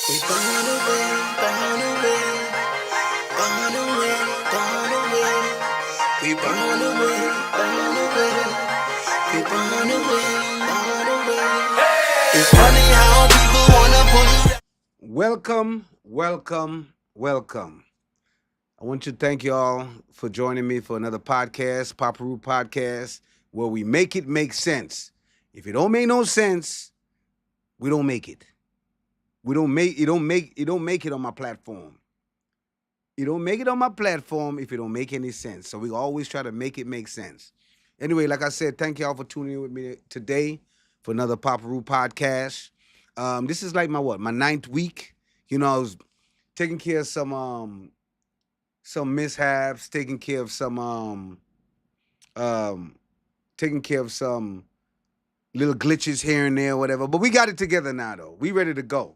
We gone away, gone away, gone away, gone away. We gone away, gone away. We gone away, gone away. It's funny how people wanna pull you down. Welcome. I want to thank y'all for joining me for another podcast, PapaReuPodcast, where we make it make sense. If it don't make no sense, we don't make it. We don't make it on my platform. You don't make it on my platform if it don't make any sense. So we always try to make it make sense. Anyway, like I said, thank y'all for tuning in with me today for another PapaReu podcast. This is like my ninth week. I was taking care of some mishaps, um taking care of some little glitches here and there, whatever. But we got it together now though. We ready to go.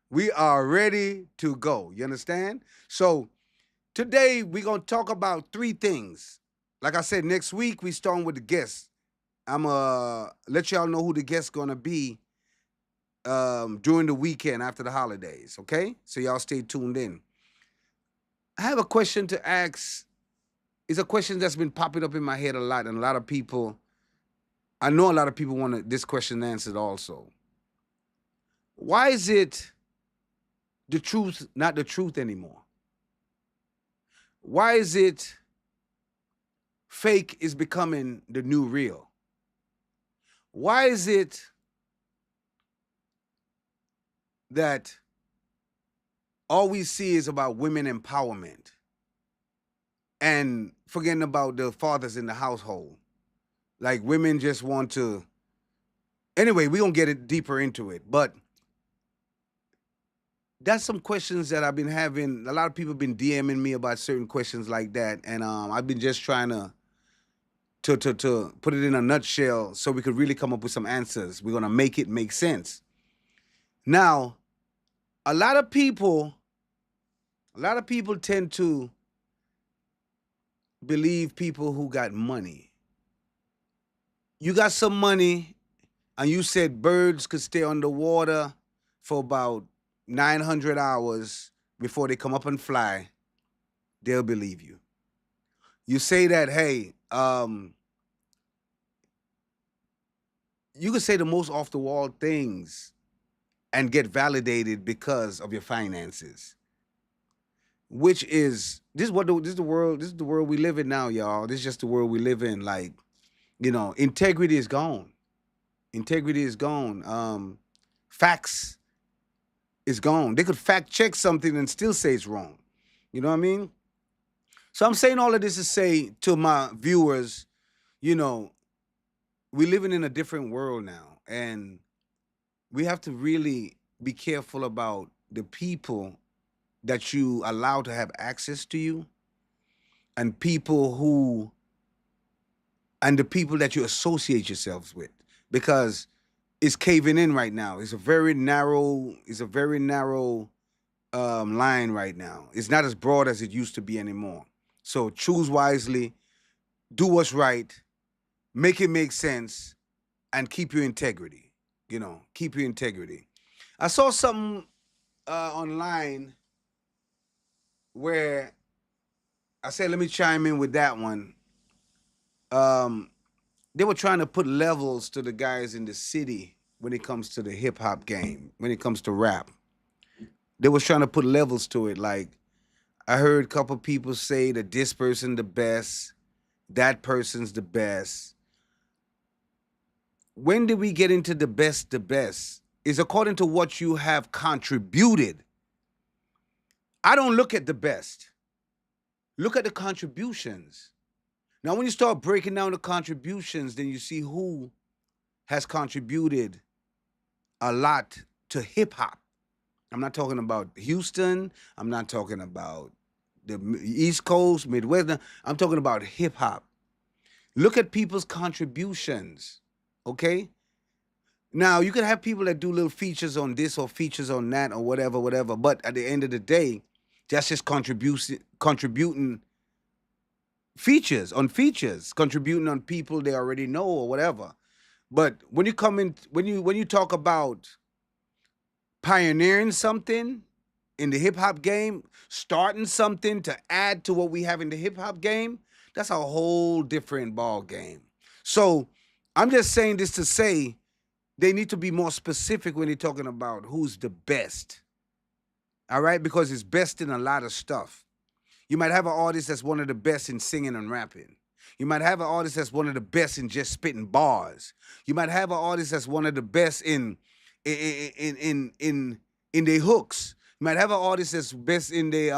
We are ready to go. You understand? So today we're gonna talk about three things. Like I said, next week we starting with the guests. I'm let y'all know who the guest's gonna be during the weekend after the holidays. Okay, so y'all stay tuned in. I have a question to ask. It's a question that's been popping up in my head a lot, and a lot of people. I know a lot of people want this question answered also. Why is it the truth not the truth anymore? Why is it fake is becoming the new real? Why is it that all we see is about women empowerment and forgetting about the fathers in the household? Like women just want to. Anyway, we're going to get it deeper into it. But that's some questions that I've been having. A lot of people have been DMing me about certain questions like that. And I've been just trying to put it in a nutshell so we could really come up with some answers. We're going to make it make sense. Now, a lot of people tend to believe people who got money. You got some money and you said birds could stay underwater for about 900 hours before they come up and fly, they'll believe you. You say that, hey, you could say the most off the wall things and get validated because of your finances. Which is this is the world we live in now, y'all. This is just the world we live in. Like, integrity is gone. Integrity is gone. Facts is gone. They could fact check something and still say it's wrong. You know what I mean? So I'm saying all of this to say to my viewers, you know, we're living in a different world now, and we have to really be careful about the people that you allow to have access to you, and the people that you associate yourselves with, because it's caving in right now. It's a very narrow line right now. It's not as broad as it used to be anymore. So choose wisely, do what's right, make it make sense, and keep your integrity. Keep your integrity. I saw something online where I said, let me chime in with that one. Um, they were trying to put levels to the guys in the city when it comes to the hip hop game, when it comes to rap. They was trying to put levels to it. Like, I heard a couple people say that this person the best, that person's the best. When did we get into the best? The best is according to what you have contributed. I don't look at the best. Look at the contributions. Now, when you start breaking down the contributions, then you see who has contributed a lot to hip hop. I'm not talking about Houston. I'm not talking about the East Coast, Midwest. I'm talking about hip hop. Look at people's contributions, okay? Now, you can have people that do little features on this or features on that or whatever. But at the end of the day, that's just contributing features, contributing on people they already know or whatever. But when you talk about pioneering something in the hip hop game, starting something to add to what we have in the hip hop game, that's a whole different ball game. So I'm just saying this to say they need to be more specific when they're talking about who's the best. All right, because it's best in a lot of stuff. You might have an artist that's one of the best in singing and rapping. You might have an artist that's one of the best in just spitting bars. You might have an artist that's one of the best in their hooks. You might have an artist that's best in their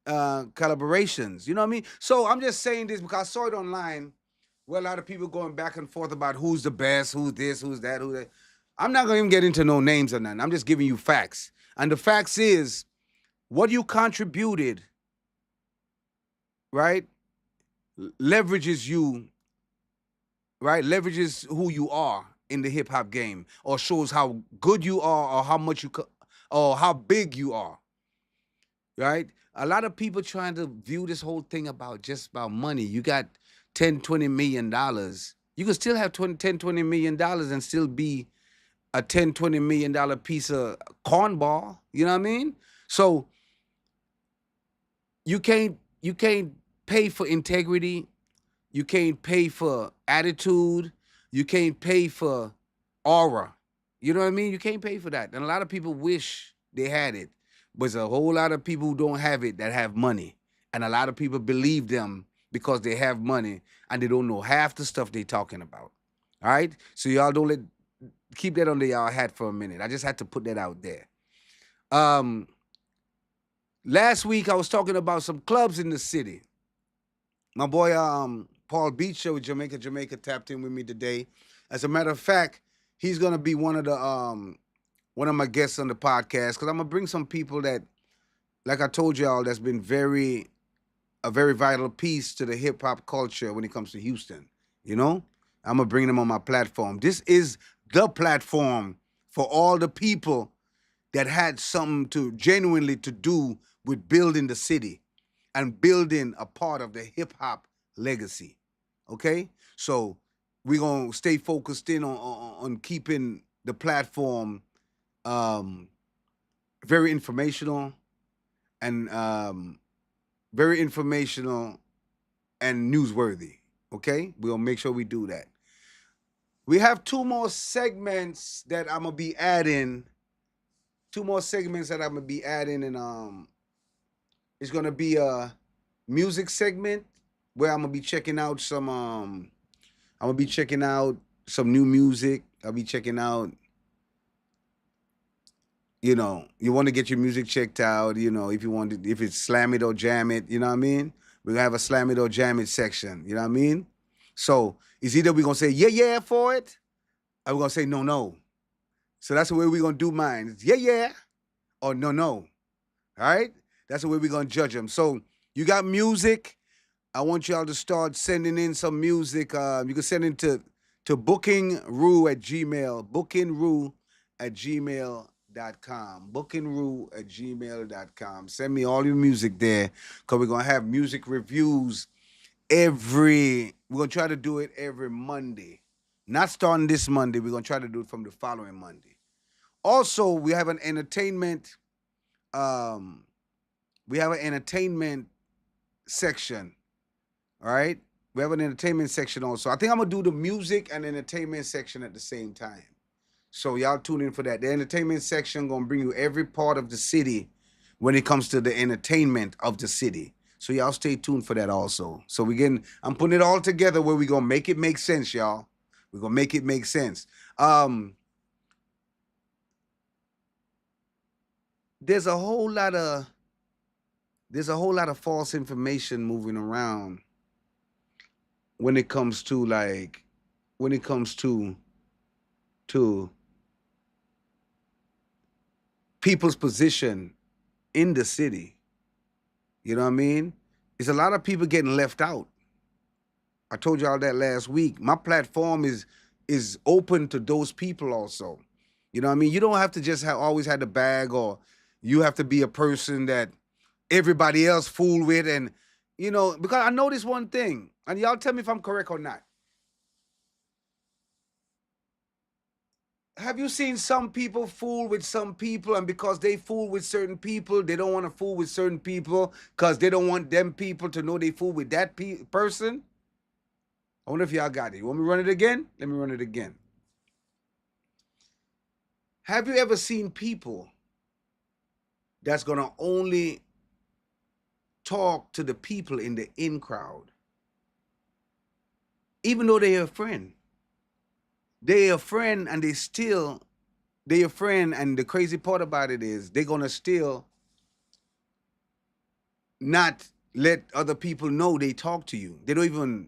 collaborations. You know what I mean? So I'm just saying this because I saw it online where a lot of people going back and forth about who's the best, who's this, who's that, who that. I'm not gonna even get into no names or nothing. I'm just giving you facts. And the facts is what you contributed, right, leverages you, right, leverages who you are in the hip hop game, or shows how good you are, or how much or how big you are, right? A lot of people trying to view this whole thing about just about money. You got 10, $20 million. You can still have 10, $20 million and still be a 10, $20 million piece of cornball. You know what I mean? So you can't pay for integrity, you can't pay for attitude, you can't pay for aura. You know what I mean? You can't pay for that. And a lot of people wish they had it, but there's a whole lot of people who don't have it that have money. And a lot of people believe them because they have money and they don't know half the stuff they talking about. All right? So y'all don't keep that under y'all hat for a minute. I just had to put that out there. Um Last week I was talking about some clubs in the city. My boy Paul Beach with Jamaica tapped in with me today. As a matter of fact, he's gonna be one of my guests on the podcast because I'm gonna bring some people that, like I told y'all, that's been a very vital piece to the hip hop culture when it comes to Houston. You know, I'm gonna bring them on my platform. This is the platform for all the people that had something to genuinely to do with building the city and building a part of the hip hop legacy. Okay, so we're gonna stay focused in on keeping the platform um, very informational and very informational and newsworthy. Okay, we'll make sure we do that. We have two more segments that I'm gonna be adding. Two more segments that I'm gonna be adding, and it's gonna be a music segment where I'm gonna be checking out some I'm gonna be checking out some new music. I'll be checking out, you want to get your music checked out, if you want to, if it's slam it or jam it, you know what I mean? We're gonna have a slam it or jam it section, you know what I mean? So it's either we're gonna say yeah, yeah for it, or we're gonna say no, no. So that's the way we're gonna do mine. It's yeah, yeah, or no, no. All right? That's the way we're gonna judge them. So you got music. I want y'all to start sending in some music. You can send it to bookingru at gmail, bookingru at gmail.com, bookingru at gmail.com. Send me all your music there because we're going to have music reviews we're going to try to do it every Monday. Not starting this Monday. We're going to try to do it from the following Monday. Also, we have an entertainment, we have an entertainment section. All right. We have an entertainment section also. I think I'm gonna do the music and entertainment section at the same time. So y'all tune in for that. The entertainment section gonna bring you every part of the city when it comes to the entertainment of the city. So y'all stay tuned for that also. So I'm putting it all together where we gonna make it make sense, y'all. We're gonna make it make sense. There's a whole lot of false information moving around when it comes to to people's position in the city. You know what I mean? There's a lot of people getting left out. I told y'all that last week. My platform is open to those people also. You know what I mean? You don't have to just always have the bag, or you have to be a person that everybody else fool with. And because I noticed one thing, and y'all tell me if I'm correct or not. Have you seen some people fool with some people, and because they fool with certain people, they don't want to fool with certain people because they don't want them people to know they fool with that person? I wonder if y'all got it. You want me to run it again? Let me run it again. Have you ever seen people that's going to only talk to the people in the in crowd, even though they're a friend? They're a friend and they're a friend, and the crazy part about it is they're going to still not let other people know they talk to you. They don't even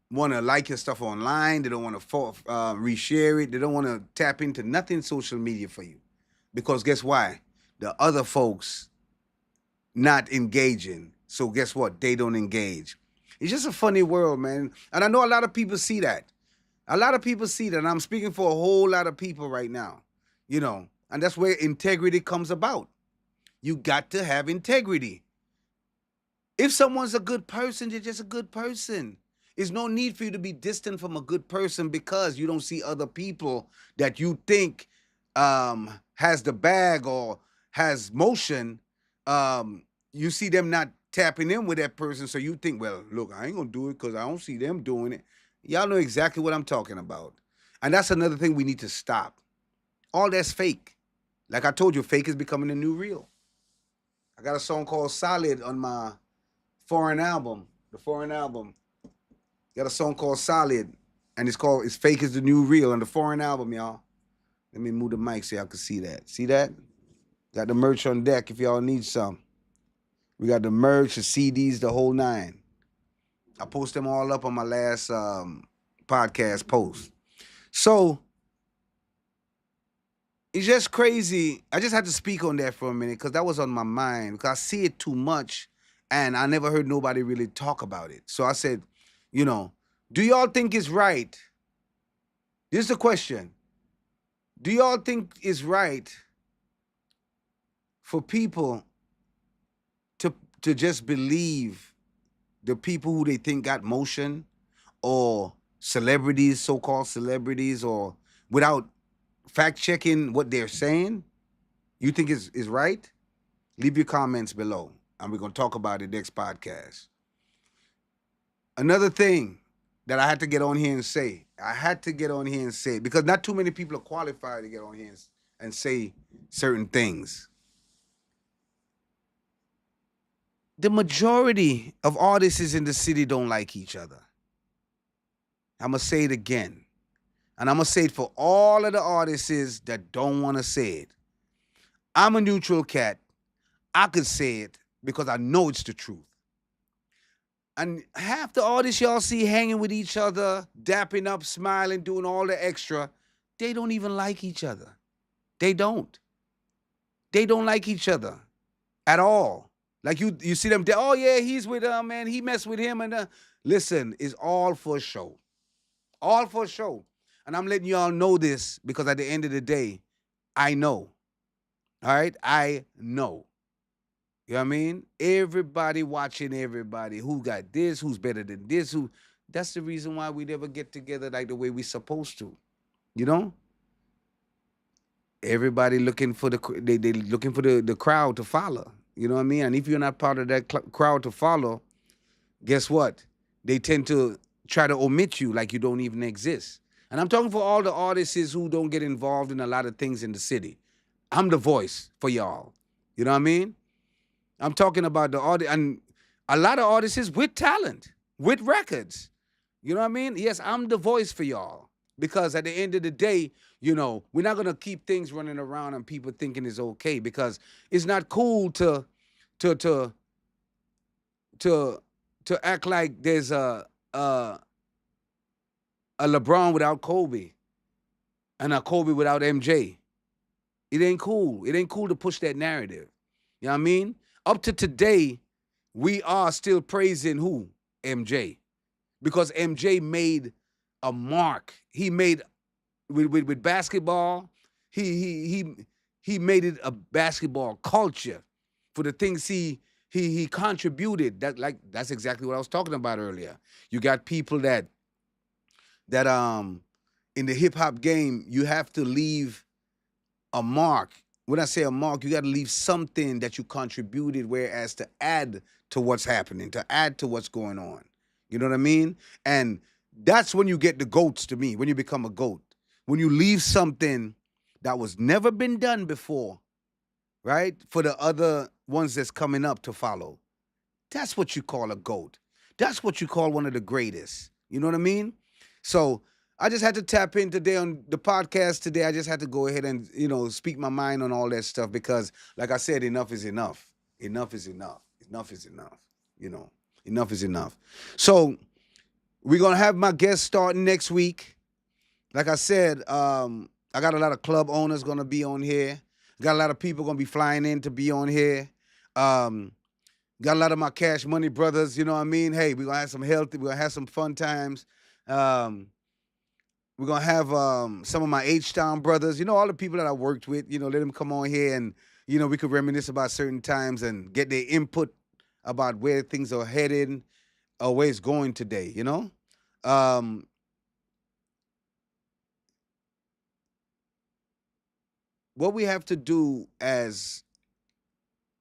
want to like your stuff online. They don't want to reshare it. They don't want to tap into nothing social media for you. Because guess why? The other folks not engaging. So guess what? They don't engage. It's just a funny world, man. And I know a lot of people see that. A lot of people see that. And I'm speaking for a whole lot of people right now. And that's where integrity comes about. You got to have integrity. If someone's a good person, they're just a good person. There's no need for you to be distant from a good person because you don't see other people that you think has the bag or has motion. You see them not tapping in with that person, so you think, well, look, I ain't gonna do it because I don't see them doing it. Y'all know exactly what I'm talking about. And that's another thing we need to stop. All that's fake. Like I told you, fake is becoming the new real. I got a song called Solid on my foreign album. The foreign album. Got a song called Solid, and it's Fake is the New Real on the foreign album, y'all. Let me move the mic so y'all can see that. See that? Got the merch on deck if y'all need some. We got the merch, the CDs, the whole nine. I post them all up on my last podcast post. So it's just crazy. I just had to speak on that for a minute because that was on my mind because I see it too much and I never heard nobody really talk about it. So I said, do y'all think it's right? This is the question. Do y'all think it's right for people to just believe the people who they think got motion or celebrities, so-called celebrities, or without fact checking what they're saying? You think is right? Leave your comments below, and we're going to talk about it next podcast. Another thing that I had to get on here and say, because not too many people are qualified to get on here and say certain things. The majority of artists in the city don't like each other. I'm going to say it again. And I'm going to say it for all of the artists that don't want to say it. I'm a neutral cat. I could say it because I know it's the truth. And half the artists y'all see hanging with each other, dapping up, smiling, doing all the extra, they don't even like each other. They don't. They don't like each other at all. Like you see them, oh yeah, he's with man, he messed with him. And listen, it's all for show. All for show. And I'm letting y'all know this because at the end of the day, I know. All right? I know. You know what I mean? Everybody watching everybody. Who got this? Who's better than this? That's the reason why we never get together like the way we supposed to. You know? Everybody looking for they looking for the crowd to follow. You know what I mean? And if you're not part of that crowd to follow, guess what? They tend to try to omit you like you don't even exist. And I'm talking for all the artists who don't get involved in a lot of things in the city. I'm the voice for y'all. You know what I mean? I'm talking about the artist and a lot of artists with talent, with records. You know what I mean? Yes, I'm the voice for y'all. Because at the end of the day, we're not gonna keep things running around and people thinking it's okay because it's not cool to act like there's a LeBron without Kobe and a Kobe without MJ. It ain't cool. It ain't cool to push that narrative. You know what I mean? Up to today, we are still praising who? MJ. Because MJ made a mark. He made with basketball, he made it a basketball culture for the things he contributed. That's exactly what I was talking about earlier. You got people that in the hip hop game, you have to leave a mark. When I say a mark, you got to leave something that you contributed, whereas to add to what's happening, to add to what's going on. You know what I mean? And that's when you get the goats to me, when you become a goat. When you leave something that was never been done before, right? For the other ones that's coming up to follow. That's what you call a GOAT. That's what you call one of the greatest. You know what I mean? So I just had to tap in today on the podcast today. I just had to go ahead and, speak my mind on all that stuff because, like I said, enough is enough. Enough is enough. Enough is enough. You know, enough is enough. So we're going to have my guest starting next week. Like I said, I got a lot of club owners going to be on here. Got a lot of people going to be flying in to be on here. Got a lot of my Cash Money brothers, you know what I mean? Hey, we're going to have some healthy, we're going to have some fun times. We're going to have some of my H-Town brothers, all the people that I worked with, let them come on here and, we could reminisce about certain times and get their input about where things are headed or where it's going today, What we have to do as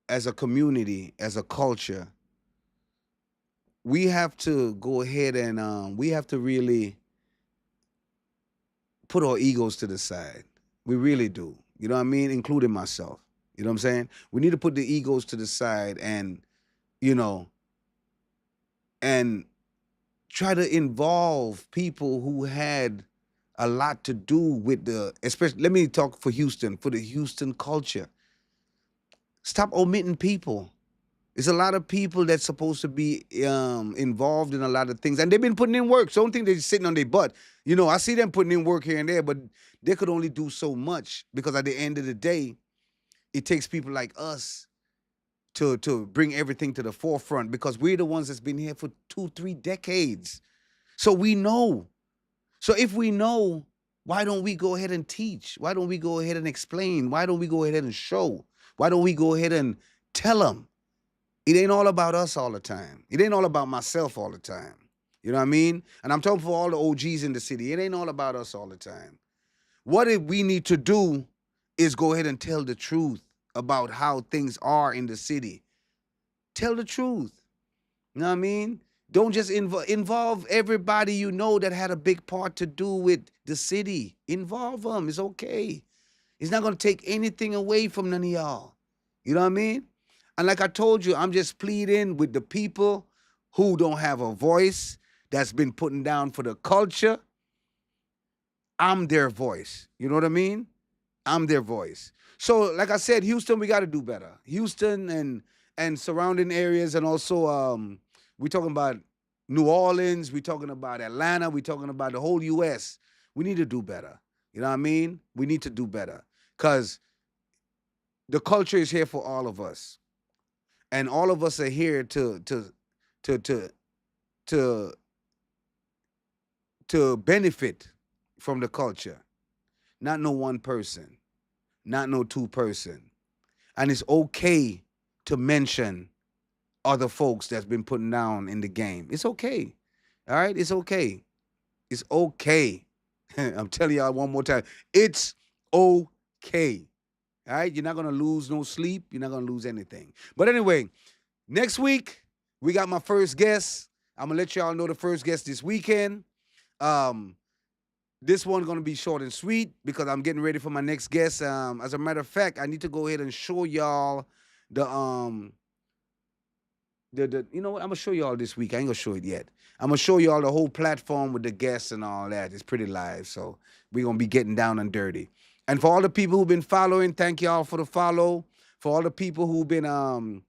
a community, as a culture, we have to go ahead and we have to really put our egos to the side. We really do. You know what I mean? Including myself. You know what I'm saying? We need to put the egos to the side and, and try to involve people who had a lot to do with especially, let me talk for Houston, for the Houston culture. Stop omitting people. There's a lot of people that's supposed to be involved in a lot of things, and they've been putting in work. So I don't think they're just sitting on their butt. I see them putting in work here and there, but they could only do so much because at the end of the day, it takes people like us to bring everything to the forefront because we're the ones that's been here for 2-3 decades. So we know. So if we know, why don't we go ahead and teach? Why don't we go ahead and explain? Why don't we go ahead and show? Why don't we go ahead and tell them? It ain't all about us all the time. It ain't all about myself all the time. You know what I mean? And I'm talking for all the OGs in the city. It ain't all about us all the time. What we need to do is go ahead and tell the truth about how things are in the city. Tell the truth. You know what I mean? Don't just involve everybody you know that had a big part to do with the city. Involve them. It's okay. It's not going to take anything away from none of y'all. You know what I mean? And like I told you, I'm just pleading with the people who don't have a voice that's been putting down for the culture. I'm their voice. You know what I mean? I'm their voice. So, like I said, Houston, we got to do better. Houston and surrounding areas, and also we're talking about New Orleans, we're talking about Atlanta, we're talking about the whole U.S. We need to do better. You know what I mean? We need to do better because the culture is here for all of us, and all of us are here to to benefit from the culture. Not no one person, not no two person. And it's okay to mention other folks that's been putting down in the game. It's okay. All right? It's okay. It's okay. I'm telling y'all one more time. It's okay. All right? You're not going to lose no sleep. You're not going to lose anything. But anyway, next week, we got my first guest. I'm going to let y'all know the first guest this weekend. This one's going to be short and sweet because I'm getting ready for my next guest. As a matter of fact, I need to go ahead and show y'all the you know what? I'm going to show y'all this week. I ain't going to show it yet. I'm going to show y'all the whole platform with the guests and all that. It's pretty live, so we're going to be getting down and dirty. And for all the people who've been following, thank y'all for the follow. For all the people who've been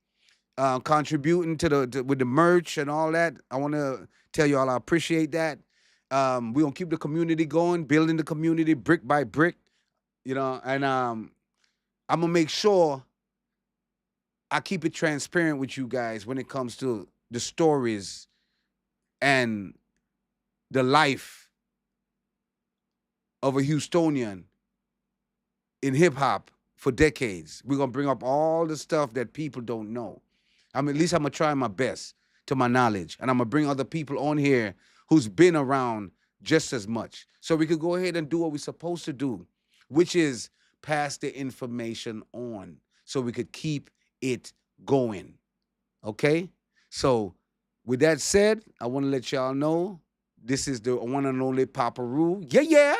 contributing with the merch and all that, I want to tell y'all I appreciate that. We're going to keep the community going, building the community brick by brick, and I'm going to make sure I keep it transparent with you guys when it comes to the stories and the life of a Houstonian in hip hop for decades. We're going to bring up all the stuff that people don't know. At least I'm going to try my best to my knowledge. And I'm going to bring other people on here who's been around just as much. So we could go ahead and do what we're supposed to do, which is pass the information on so we could keep it going. Okay? So with that said, I want to let y'all know this is the one and only Papa Rue. Yeah, yeah.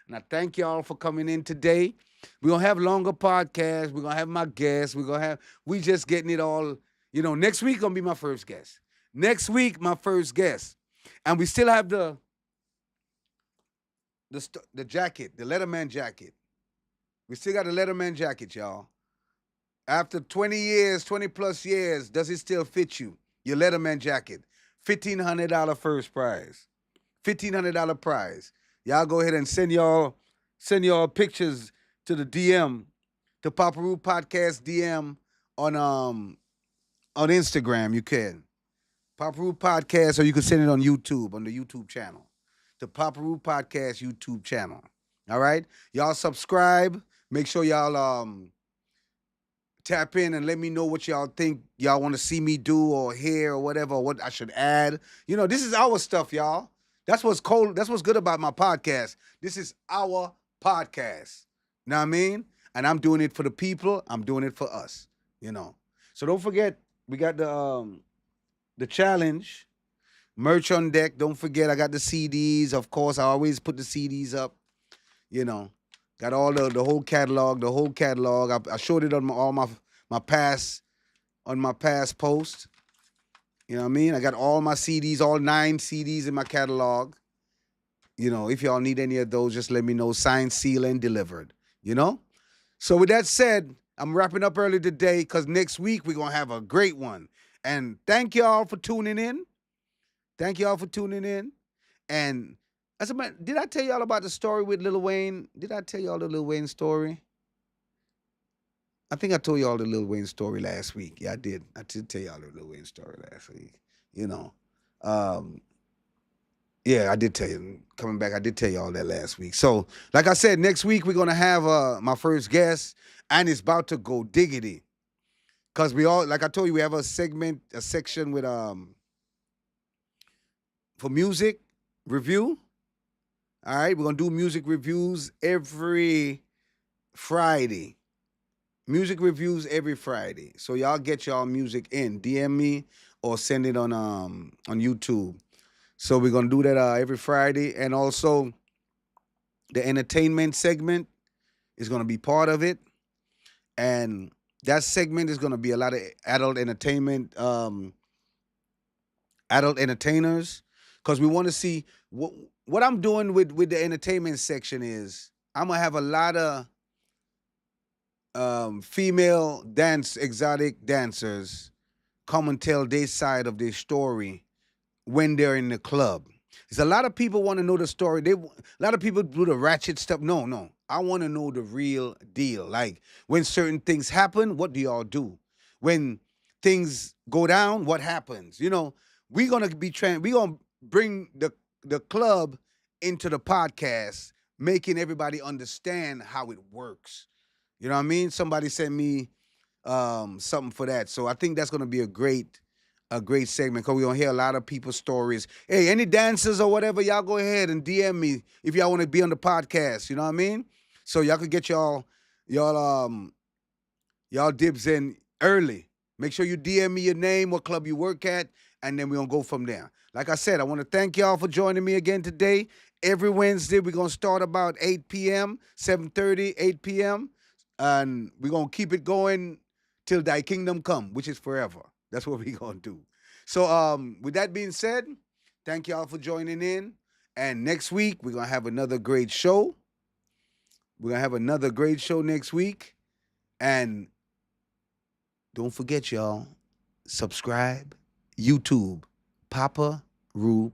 And I thank y'all for coming in today. We're gonna have longer podcasts. We're gonna have my guests. We just getting it all. Next week gonna be my first guest. Next week, my first guest. And we still have the jacket, the Letterman jacket. We still got the Letterman jacket, y'all. After 20 years, 20 plus years, does it still fit you? Your Letterman jacket. $1,500 first prize. $1,500 prize. Y'all go ahead and send y'all pictures to the DM, to PapaReuPodcast DM on Instagram. You can. PapaReuPodcast, or you can send it on YouTube, on the YouTube channel. The PapaReuPodcast YouTube channel. All right? Y'all subscribe. Make sure y'all tap in and let me know what y'all think y'all want to see me do or hear or whatever, or what I should add. This is our stuff, y'all. That's what's cool. That's what's good about my podcast. This is our podcast. Know what I mean? And I'm doing it for the people. I'm doing it for us. So don't forget, we got the challenge. Merch on deck. Don't forget, I got the CDs. Of course, I always put the CDs up. Got all the whole catalog. The whole catalog. I showed it on my past post. You know what I mean? I got all my CDs, all 9 CDs in my catalog. If y'all need any of those, just let me know. Signed, sealed, and delivered. So with that said, I'm wrapping up early today because next week we're gonna have a great one. And thank y'all for tuning in. Thank y'all for tuning in. And did I tell y'all about the story with Lil Wayne? Did I tell y'all the Lil Wayne story? I think I told y'all the Lil Wayne story last week. Yeah, I did. I did tell y'all the Lil Wayne story last week. Um, yeah, I did tell you. Coming back, I did tell y'all that last week. So, like I said, next week we're gonna have my first guest, and it's about to go diggity. Cause we all, like I told you, we have a section with for music review. All right, we're gonna do music reviews every Friday. Music reviews every Friday. So y'all get y'all music in. DM me or send it on YouTube. So we're gonna do that every Friday. And also the entertainment segment is gonna be part of it. And that segment is gonna be a lot of adult entertainment, adult entertainers. Cause we want to see what I'm doing with the entertainment section is I'm gonna have a lot of female exotic dancers come and tell their side of their story when they're in the club. There's a lot of people want to know the story. A lot of people do the ratchet stuff. No, no. I want to know the real deal. Like when certain things happen, what do y'all do? When things go down, what happens? We're gonna we're gonna bring the club into the podcast, making everybody understand how it works. You know what I mean? Somebody sent me something for that. So I think that's gonna be a great segment because we're gonna hear a lot of people's stories. Hey, any dancers or whatever, y'all go ahead and DM me if y'all want to be on the podcast. You know what I mean? So y'all could get y'all dibs in early. Make sure you DM me your name, what club you work at, and then we're gonna go from there. Like I said, I want to thank y'all for joining me again today. Every Wednesday, we're gonna start about 8 p.m., 7:30, 8 p.m. And we're gonna keep it going till thy kingdom come, which is forever. That's what we're gonna do. So with that being said, thank y'all for joining in. And next week, we're gonna have another great show. We're gonna have another great show next week. And don't forget, y'all, subscribe, YouTube, Papa Reu,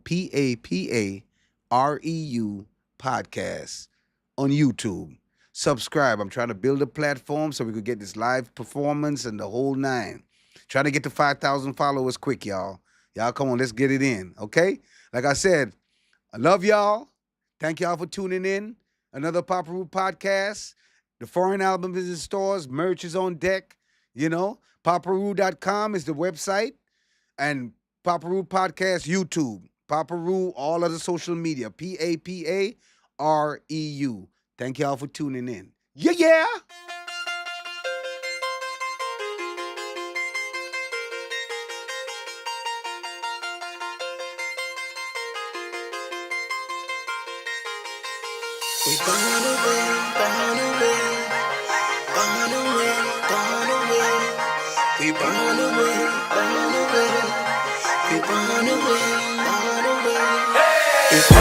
PapaReu podcast on YouTube. Subscribe. I'm trying to build a platform so we could get this live performance and the whole 9. Trying to get to 5,000 followers quick, y'all. Y'all, come on, let's get it in, okay? Like I said, I love y'all. Thank y'all for tuning in. Another Papa Reu podcast. The foreign album is in stores. Merch is on deck. PapaReu.com is the website. And PapaReu Podcast YouTube. PapaReu, all of the social media. PapaReu. Thank y'all for tuning in. Yeah, yeah. We gone away, gone away, gone away, gone away. We gone away, gone away. We gone away, gone away. It's